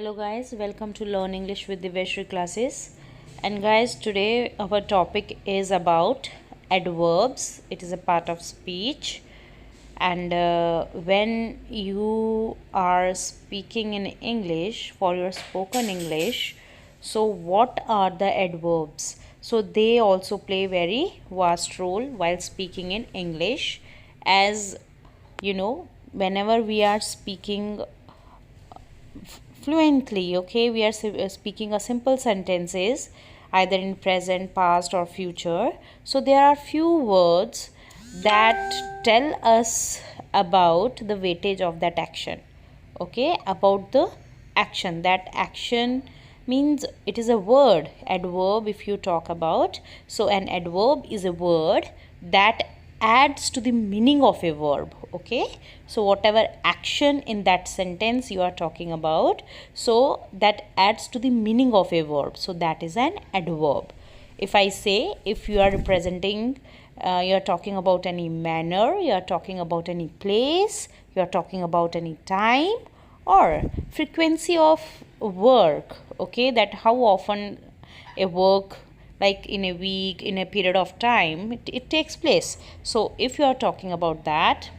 Hello guys, welcome to Learn English with Diveshri classes. And guys, today our topic is about adverbs. It is a part of speech. And when you are speaking in English for your spoken English, so what are the adverbs? So they also play very vast role while speaking in English. As you know, whenever we are speaking fluently, okay, we are speaking a simple sentences either in present, past or future. So there are few words that tell us about the weightage of that action, okay, about the action. That action means it is a word, adverb if you talk about. So an adverb is a word that adds to the meaning of a verb, okay. So whatever action in that sentence you are talking about, so that adds to the meaning of a verb, so that is an adverb. If I say, if you are representing, you are talking about any manner, you are talking about any place, you are talking about any time or frequency of work, okay, that how often a work, like in a week, in a period of time, it takes place. So if you are talking about that,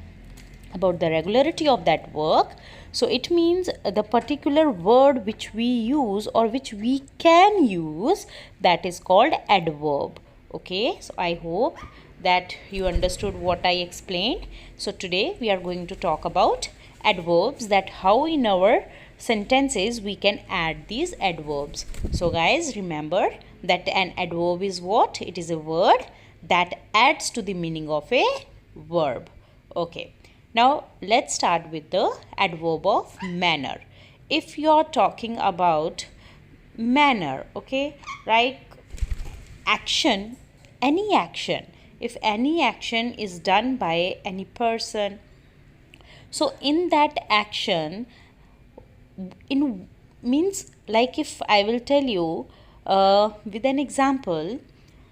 about the regularity of that work, so it means the particular word which we use or which we can use, that is called adverb, okay. So I hope that you understood what I explained. So today we are going to talk about adverbs, that how in our sentences we can add these adverbs. So guys, remember that an adverb is what? It is a word that adds to the meaning of a verb, okay. Now let's start with the adverb of manner. If you are talking about manner, okay, like action, any action, if any action is done by any person, so in that action, in means, like if I will tell you with an example,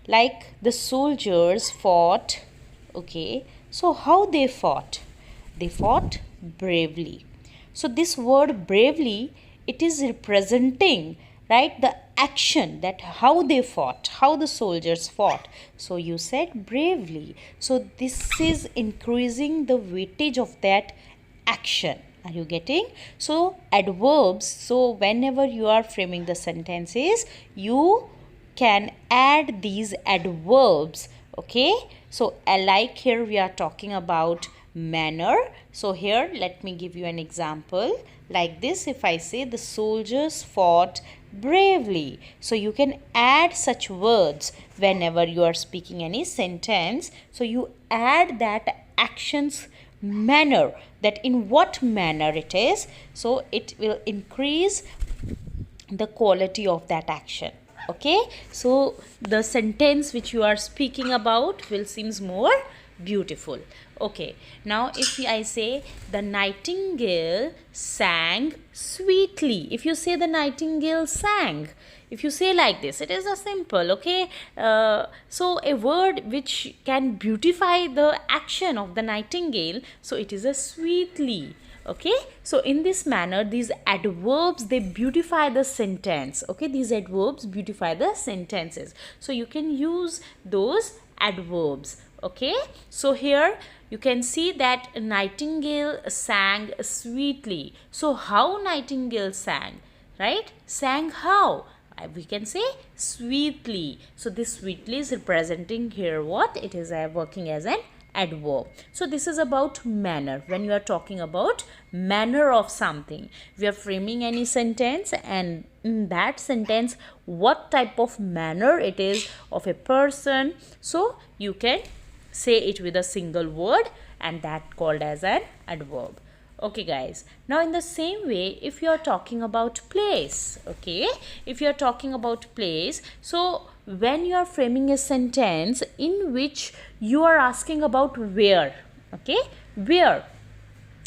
like the soldiers fought, okay. So how they fought? They fought bravely. So this word bravely, it is representing, right, the action, that how they fought, how the soldiers fought. So you said bravely. So this is increasing the weightage of that action. Are you getting? So adverbs, so whenever you are framing the sentences, you can add these adverbs, okay. So like here we are talking about manner. So here let me give you an example like this. If I say the soldiers fought bravely, so you can add such words whenever you are speaking any sentence. So you add that actions manner, that in what manner it is, so it will increase the quality of that action, okay. So the sentence which you are speaking about will seems more beautiful, okay. Now if I say the nightingale sang sweetly, if you say the nightingale sang, if you say like this, it is a simple, okay. So a word which can beautify the action of the nightingale, so it is a sweetly, okay. So in this manner, these adverbs, they beautify the sentence, okay. These adverbs beautify the sentences, so you can use those adverbs, okay. So here you can see that nightingale sang sweetly. So how nightingale sang, right? Sang how? We can say sweetly. So this sweetly is representing here what? It is working as an adverb. So this is about manner. When you are talking about manner of something, we are framing any sentence, and in that sentence what type of manner it is of a person, so you can say it with a single word, and that called as an adverb, okay guys. Now in the same way, if you are talking about place, okay, if you are talking about place, so when you are framing a sentence in which you are asking about where, okay, where,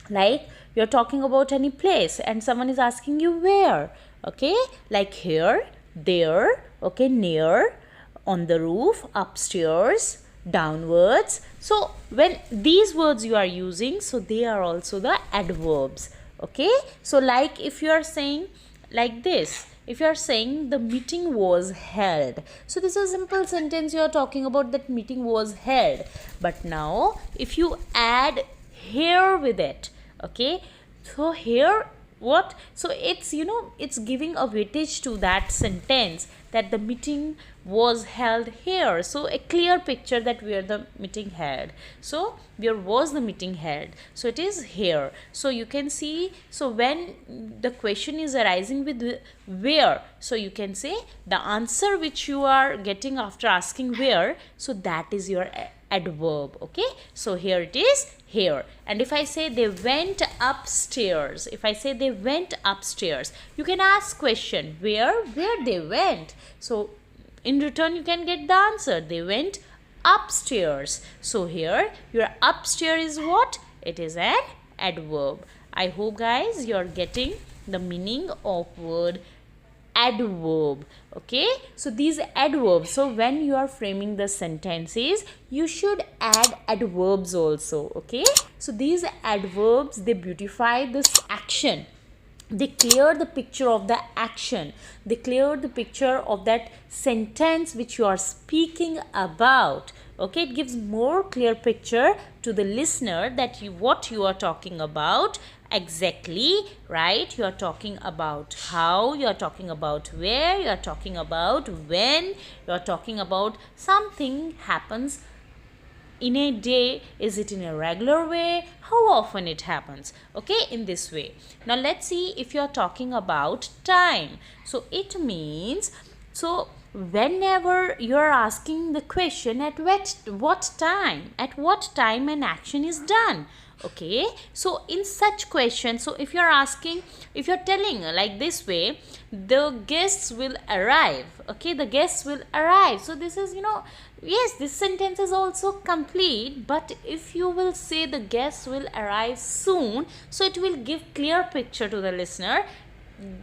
like you're talking about any place and someone is asking you where, okay, like here, there, okay, near, on the roof, upstairs, downwards. So when these words you are using, so they are also the adverbs, okay. So like if you are saying like this. If you are saying the meeting was held, so this is a simple sentence. You are talking about that meeting was held. But now if you add here with it, okay, so here what, so it's, you know, it's giving a weightage to that sentence, that the meeting was held here. So a clear picture that where the meeting held, so where was the meeting held, so it is here. So you can see, so when the question is arising with where, so you can say the answer which you are getting after asking where, so that is your adverb. Okay, so here it is, here. And if I say they went upstairs, if I say they went upstairs, you can ask question where they went. So in return you can get the answer, they went upstairs. So here your upstairs is what? It is an adverb. I hope guys you are getting the meaning of word adverb. Okay, so these adverbs, so when you are framing the sentences, you should add adverbs also. Okay, so these adverbs, they beautify this action, they clear the picture of the action, they clear the picture of that sentence which you are speaking about. Okay, it gives more clear picture to the listener that what you are talking about exactly, right? You are talking about how, you are talking about where, you are talking about when, you are talking about something happens in a day. Is it in a regular way? How often it happens? Okay, in this way. Now let's see if you are talking about time. So it means, so whenever you are asking the question at what time an action is done. Okay, so in such questions, so if you are asking, if you are telling like this way, the guests will arrive. Okay, the guests will arrive. So this is, you know, yes, this sentence is also complete, but if you will say the guests will arrive soon, so it will give clear picture to the listener.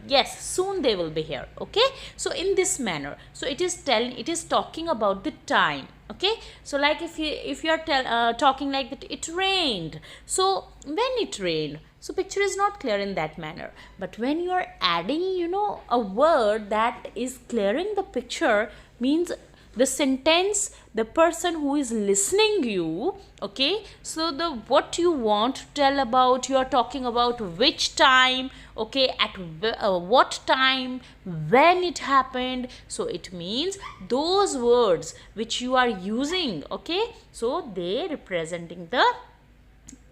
Yes, soon they will be here. Okay, so in this manner, so it is talking about the time. Okay, so like if you are talking like that, it rained, so when it rained, so picture is not clear in that manner. But when you are adding, you know, a word that is clearing the picture, means the sentence, the person who is listening you, okay, so the what you want to tell about, you are talking about which time, okay, at what time, when it happened. So it means those words which you are using, okay, so they representing the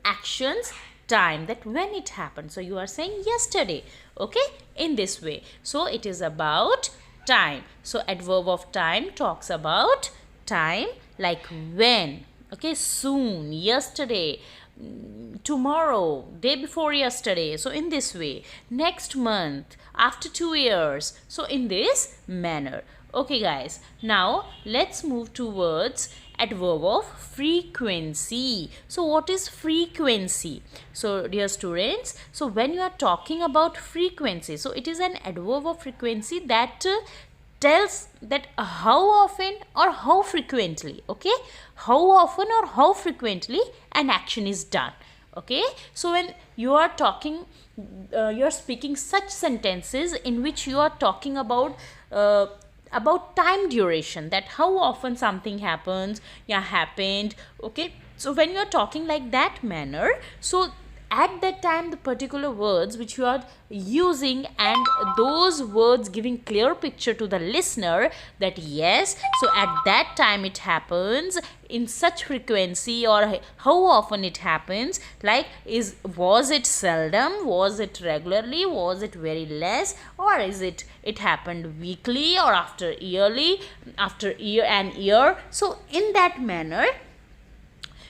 actions, time, that when it happened. So you are saying yesterday, okay, in this way. So it is about time. So adverb of time talks about time, like when, okay, soon, yesterday, tomorrow, day before yesterday. So in this way, next month, after 2 years. So in this manner. Okay guys, now let's move towards adverb of frequency. So what is frequency? So dear students, so when you are talking about frequency, so it is an adverb of frequency that tells that how often or how frequently, okay, how often or how frequently an action is done. Okay, so when you are talking, you are speaking such sentences in which you are talking about time duration, that how often something happens, happened. Okay, so when you are talking like that manner, so at that time the particular words which you are using, and those words giving clear picture to the listener that yes, so at that time it happens in such frequency, or how often it happens, like was it seldom, was it regularly, was it very less, or is it happened weekly, or after yearly, after year. So in that manner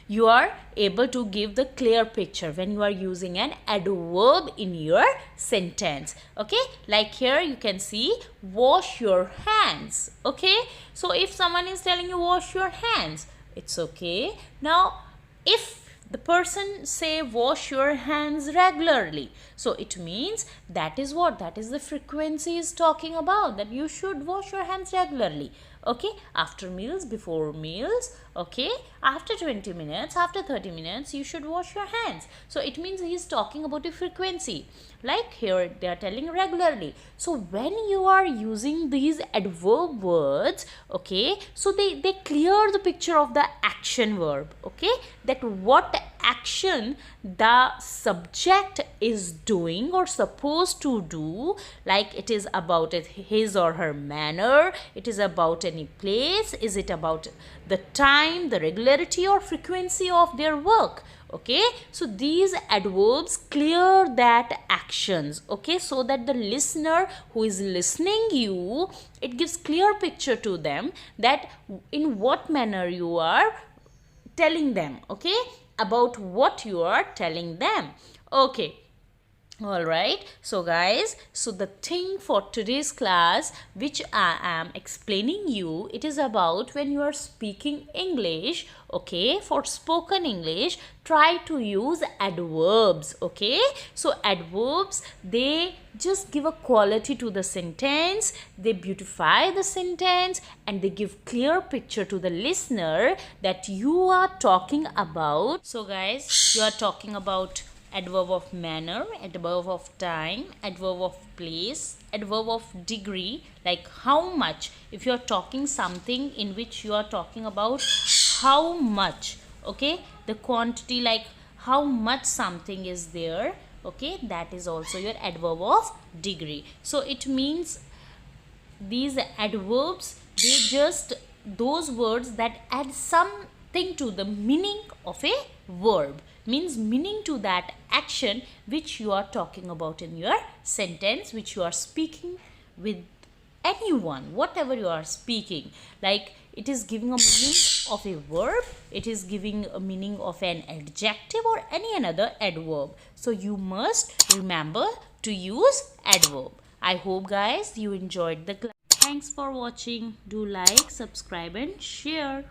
you are able to give the clear picture when you are using an adverb in your sentence. Okay, like here you can see wash your hands. Okay, so if someone is telling you wash your hands, it's okay. Now if the person say wash your hands regularly, so it means that is what, that is the frequency is talking about, that you should wash your hands regularly. Okay, after meals, before meals, okay, after 20 minutes, after 30 minutes, you should wash your hands. So it means he is talking about a frequency. Like here they are telling regularly. So when you are using these adverb words, okay, so they clear the picture of the action verb, okay, that what action the subject is doing or supposed to do. Like it is about his or her manner, it is about any place, is it about the time, the regularity or frequency of their work. Okay, so these adverbs clear that actions, okay, so that the listener who is listening you, it gives clear picture to them that in what manner you are telling them, okay, about what you are telling them. Okay, all right, so guys, so the thing for today's class which I am explaining you, it is about when you are speaking English, okay, for spoken English, try to use adverbs, okay. So adverbs, they just give a quality to the sentence, they beautify the sentence, and they give clear picture to the listener that you are talking about. So guys, you are talking about adverb of manner, adverb of time, adverb of place, adverb of degree, like how much. If you are talking something in which you are talking about how much, okay, the quantity, like how much something is there, okay, that is also your adverb of degree. So it means these adverbs, they just those words that add something to the meaning of a verb, means meaning to that action which you are talking about in your sentence, which you are speaking with anyone, whatever you are speaking. Like it is giving a meaning of a verb, it is giving a meaning of an adjective or any another adverb. So you must remember to use adverb. I hope guys you enjoyed the class. Thanks for watching. Do like, subscribe and share.